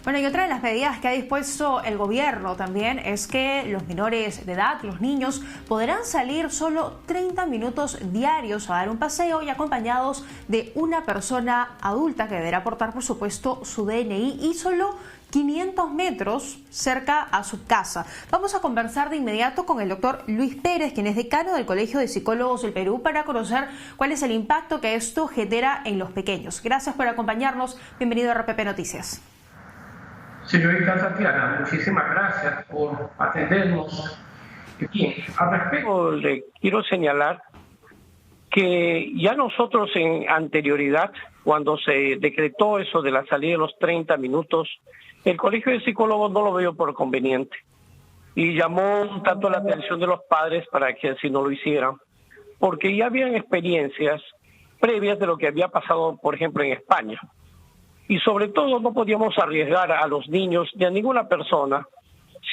Bueno, y otra de las medidas que ha dispuesto el gobierno también es que los menores de edad, los niños, podrán salir solo 30 minutos diarios a dar un paseo y acompañados de una persona adulta que deberá aportar, por supuesto, su DNI y solo 500 metros cerca a su casa. Vamos a conversar de inmediato con el doctor Luis Pérez, quien es decano del Colegio de Psicólogos del Perú, para conocer cuál es el impacto que esto genera en los pequeños. Gracias por acompañarnos. Bienvenido a RPP Noticias. Señorita Tatiana, muchísimas gracias por atendernos. Bien, al respecto le quiero señalar que ya nosotros en anterioridad, cuando se decretó eso de la salida de los 30 minutos, el Colegio de Psicólogos no lo vio por conveniente y llamó un tanto la atención de los padres para que así no lo hicieran, porque ya habían experiencias previas de lo que había pasado, por ejemplo, en España. Y sobre todo no podíamos arriesgar a los niños ni a ninguna persona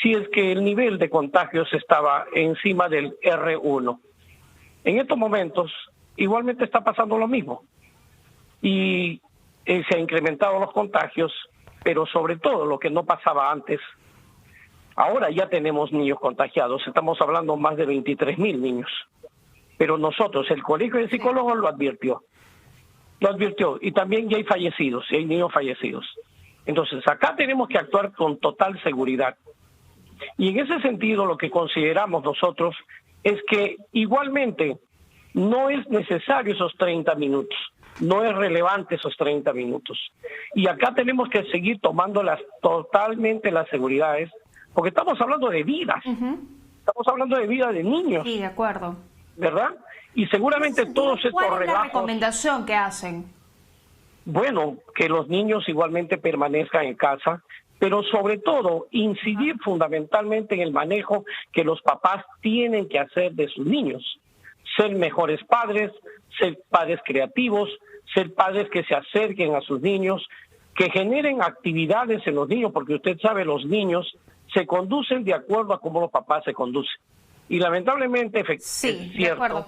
si es que el nivel de contagios estaba encima del R1. En estos momentos igualmente está pasando lo mismo y se han incrementado los contagios, pero sobre todo lo que no pasaba antes, ahora ya tenemos niños contagiados, estamos hablando más de 23,000 niños, pero nosotros, el Colegio de Psicólogos lo advirtió y también ya hay fallecidos, hay niños fallecidos. Entonces acá tenemos que actuar con total seguridad. Y en ese sentido lo que consideramos nosotros es que igualmente no es necesario esos 30 minutos, no es relevante esos 30 minutos. Y acá tenemos que seguir tomando totalmente las seguridades, porque estamos hablando de vidas, estamos hablando de vida de niños. Sí, de acuerdo. ¿Verdad? Y seguramente todos estos relajos... ¿Cuál es la recomendación que hacen? Bueno, que los niños igualmente permanezcan en casa, pero sobre todo incidir fundamentalmente en el manejo que los papás tienen que hacer de sus niños. Ser mejores padres, ser padres creativos, ser padres que se acerquen a sus niños, que generen actividades en los niños, porque usted sabe, los niños se conducen de acuerdo a cómo los papás se conducen. Y lamentablemente sí, es cierto. De acuerdo.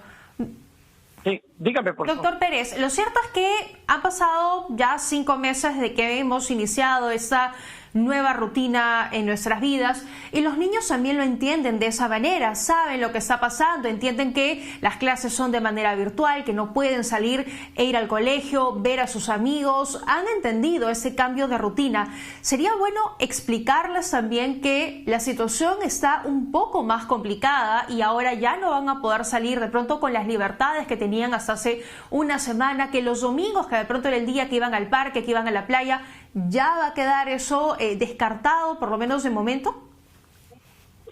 Sí, dígame, por favor. Doctor Pérez, lo cierto es que han pasado ya 5 meses desde que hemos iniciado esta nueva rutina en nuestras vidas y los niños también lo entienden de esa manera, saben lo que está pasando, entienden que las clases son de manera virtual, que no pueden salir e ir al colegio, ver a sus amigos, han entendido ese cambio de rutina. Sería bueno explicarles también que la situación está un poco más complicada y ahora ya no van a poder salir de pronto con las libertades que tenían hasta hace una semana, que los domingos, que de pronto era el día que iban al parque, que iban a la playa, ¿ya va a quedar eso descartado, por lo menos de momento?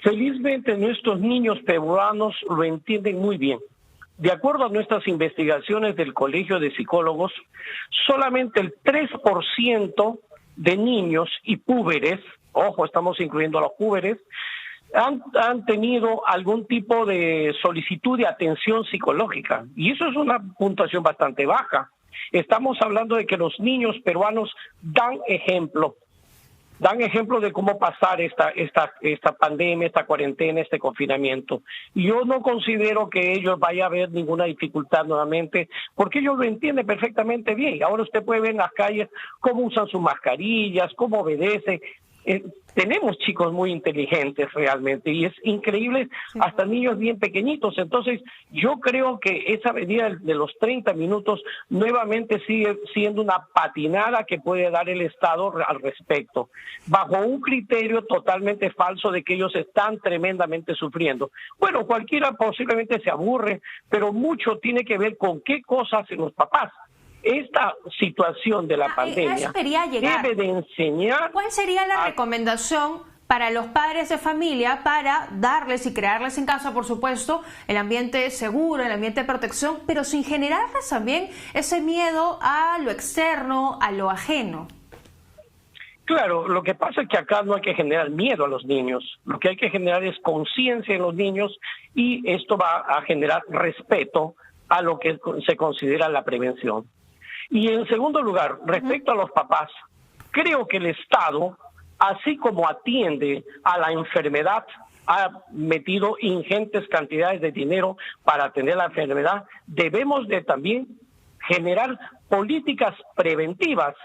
Felizmente nuestros niños peruanos lo entienden muy bien. De acuerdo a nuestras investigaciones del Colegio de Psicólogos, solamente el 3% de niños y púberes, ojo, estamos incluyendo a los púberes, han tenido algún tipo de solicitud de atención psicológica. Y eso es una puntuación bastante baja. Estamos hablando de que los niños peruanos dan ejemplo de cómo pasar esta pandemia, esta cuarentena, este confinamiento. Y yo no considero que ellos vaya a haber ninguna dificultad nuevamente, porque ellos lo entienden perfectamente bien. Ahora usted puede ver en las calles cómo usan sus mascarillas, cómo obedecen. Tenemos chicos muy inteligentes realmente y es increíble, hasta niños bien pequeñitos. Entonces yo creo que esa medida de los 30 minutos nuevamente sigue siendo una patinada que puede dar el Estado al respecto, bajo un criterio totalmente falso de que ellos están tremendamente sufriendo. Bueno, cualquiera posiblemente se aburre, pero mucho tiene que ver con qué cosas hacen los papás. Esta situación de la pandemia debe de enseñar... ¿Cuál sería la recomendación para los padres de familia para darles y crearles en casa, por supuesto, el ambiente seguro, el ambiente de protección, pero sin generarles también ese miedo a lo externo, a lo ajeno? Claro, lo que pasa es que acá no hay que generar miedo a los niños. Lo que hay que generar es conciencia en los niños y esto va a generar respeto a lo que se considera la prevención. Y en segundo lugar, respecto a los papás, creo que el Estado, así como atiende a la enfermedad, ha metido ingentes cantidades de dinero para atender la enfermedad. Debemos de también generar políticas preventivas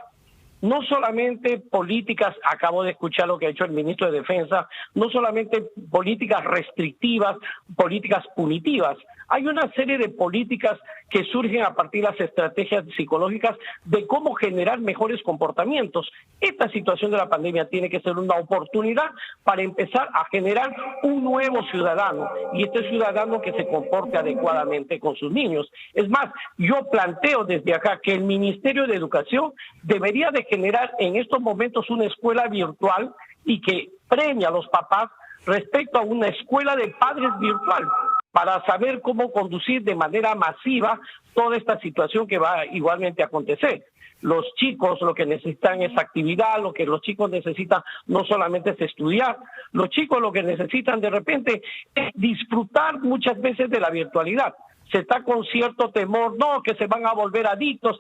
No solamente políticas, acabo de escuchar lo que ha hecho el ministro de Defensa, no solamente políticas restrictivas, políticas punitivas. Hay una serie de políticas que surgen a partir de las estrategias psicológicas de cómo generar mejores comportamientos. Esta situación de la pandemia tiene que ser una oportunidad para empezar a generar un nuevo ciudadano, y este ciudadano que se comporte adecuadamente con sus niños. Es más, yo planteo desde acá que el Ministerio de Educación debería de generar en estos momentos una escuela virtual y que premie a los papás respecto a una escuela de padres virtual, para saber cómo conducir de manera masiva toda esta situación que va igualmente a acontecer. Los chicos lo que necesitan es actividad, lo que los chicos necesitan no solamente es estudiar, los chicos lo que necesitan de repente es disfrutar muchas veces de la virtualidad. Se está con cierto temor, no, que se van a volver adictos.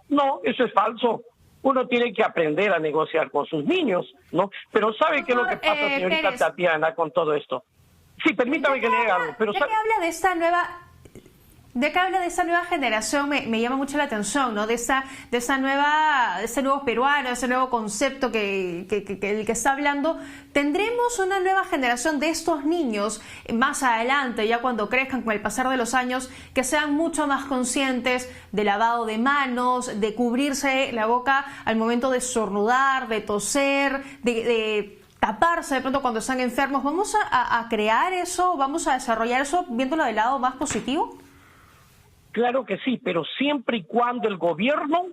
No, eso es falso. Uno tiene que aprender a negociar con sus niños, ¿no? Pero ¿sabe qué es lo que pasa, señorita Pérez, Tatiana, con todo esto? Sí, permítame que le diga algo. Pero ya que habla de esta nueva generación, me llama mucho la atención, ¿no? De ese nuevo peruano, ese nuevo concepto el que está hablando. ¿Tendremos una nueva generación de estos niños más adelante, ya cuando crezcan con el pasar de los años, que sean mucho más conscientes del lavado de manos, de cubrirse la boca al momento de estornudar, de toser, de taparse de pronto cuando están enfermos? ¿Vamos a crear eso, vamos a desarrollar eso viéndolo del lado más positivo? Claro que sí, pero siempre y cuando el gobierno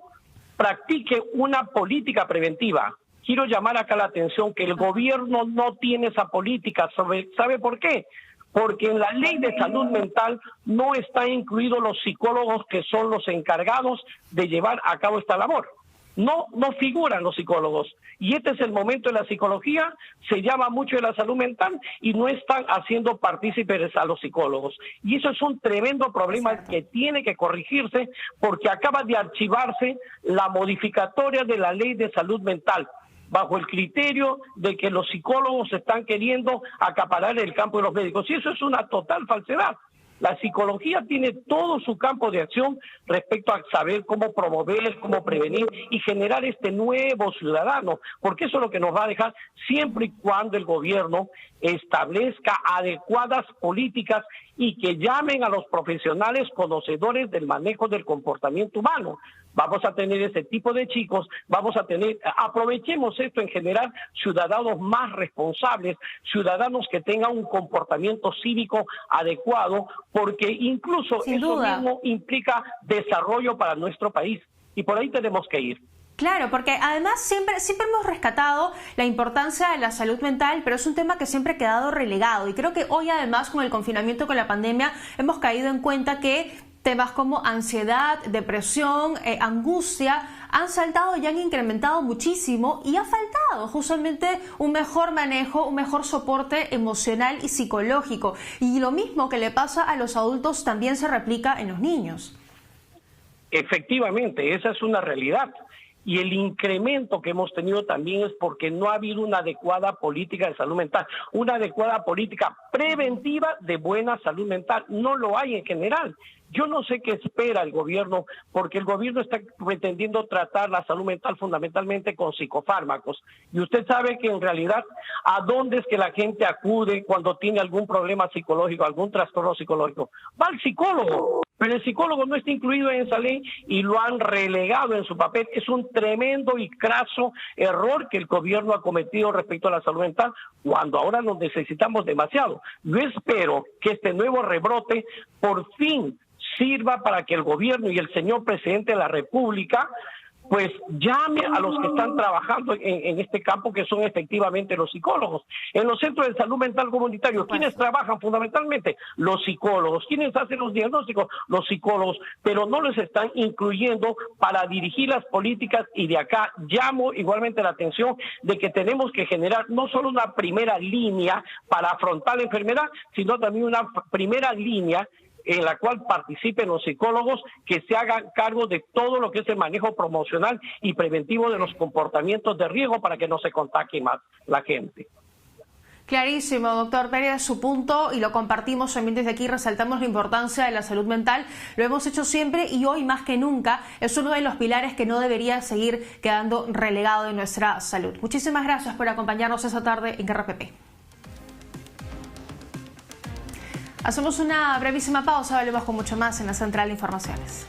practique una política preventiva. Quiero llamar acá la atención que el gobierno no tiene esa política. ¿Sabe por qué? Porque en la ley de salud mental no están incluidos los psicólogos, que son los encargados de llevar a cabo esta labor. No figuran los psicólogos, y este es el momento de la psicología, se llama mucho de la salud mental y no están haciendo partícipes a los psicólogos, y eso es un tremendo problema que tiene que corregirse, porque acaba de archivarse la modificatoria de la ley de salud mental bajo el criterio de que los psicólogos están queriendo acaparar el campo de los médicos, y eso es una total falsedad. La psicología tiene todo su campo de acción respecto a saber cómo promover, cómo prevenir y generar este nuevo ciudadano, porque eso es lo que nos va a dejar siempre y cuando el gobierno establezca adecuadas políticas y que llamen a los profesionales conocedores del manejo del comportamiento humano. Vamos a tener ese tipo de chicos, aprovechemos esto en generar ciudadanos más responsables, ciudadanos que tengan un comportamiento cívico adecuado, porque incluso eso mismo implica desarrollo para nuestro país, y por ahí tenemos que ir. Claro, porque además siempre hemos rescatado la importancia de la salud mental, pero es un tema que siempre ha quedado relegado, y creo que hoy además con el confinamiento, con la pandemia, hemos caído en cuenta que temas como ansiedad, depresión, angustia han saltado y han incrementado muchísimo, y ha faltado justamente un mejor manejo, un mejor soporte emocional y psicológico. Y lo mismo que le pasa a los adultos también se replica en los niños. Efectivamente, esa es una realidad. Y el incremento que hemos tenido también es porque no ha habido una adecuada política de salud mental, una adecuada política preventiva de buena salud mental. No lo hay en general. Yo no sé qué espera el gobierno, porque el gobierno está pretendiendo tratar la salud mental fundamentalmente con psicofármacos. Y usted sabe que en realidad, ¿a dónde es que la gente acude cuando tiene algún problema psicológico, algún trastorno psicológico? Va al psicólogo. Pero el psicólogo no está incluido en esa ley y lo han relegado en su papel. Es un tremendo y craso error que el gobierno ha cometido respecto a la salud mental, cuando ahora nos necesitamos demasiado. Yo espero que este nuevo rebrote por fin sirva para que el gobierno y el señor presidente de la República pues llame a los que están trabajando en este campo, que son efectivamente los psicólogos. En los centros de salud mental comunitarios, ¿quiénes trabajan fundamentalmente? Los psicólogos. ¿Quiénes hacen los diagnósticos? Los psicólogos, pero no les están incluyendo para dirigir las políticas, y de acá llamo igualmente la atención de que tenemos que generar no solo una primera línea para afrontar la enfermedad, sino también una primera línea en la cual participen los psicólogos, que se hagan cargo de todo lo que es el manejo promocional y preventivo de los comportamientos de riesgo para que no se contagie más la gente. Clarísimo, doctor Pérez, su punto, y lo compartimos también desde aquí. Resaltamos la importancia de la salud mental. Lo hemos hecho siempre y hoy más que nunca es uno de los pilares que no debería seguir quedando relegado de nuestra salud. Muchísimas gracias por acompañarnos esta tarde en RPP. Hacemos una brevísima pausa, volvemos con mucho más en la Central de Informaciones.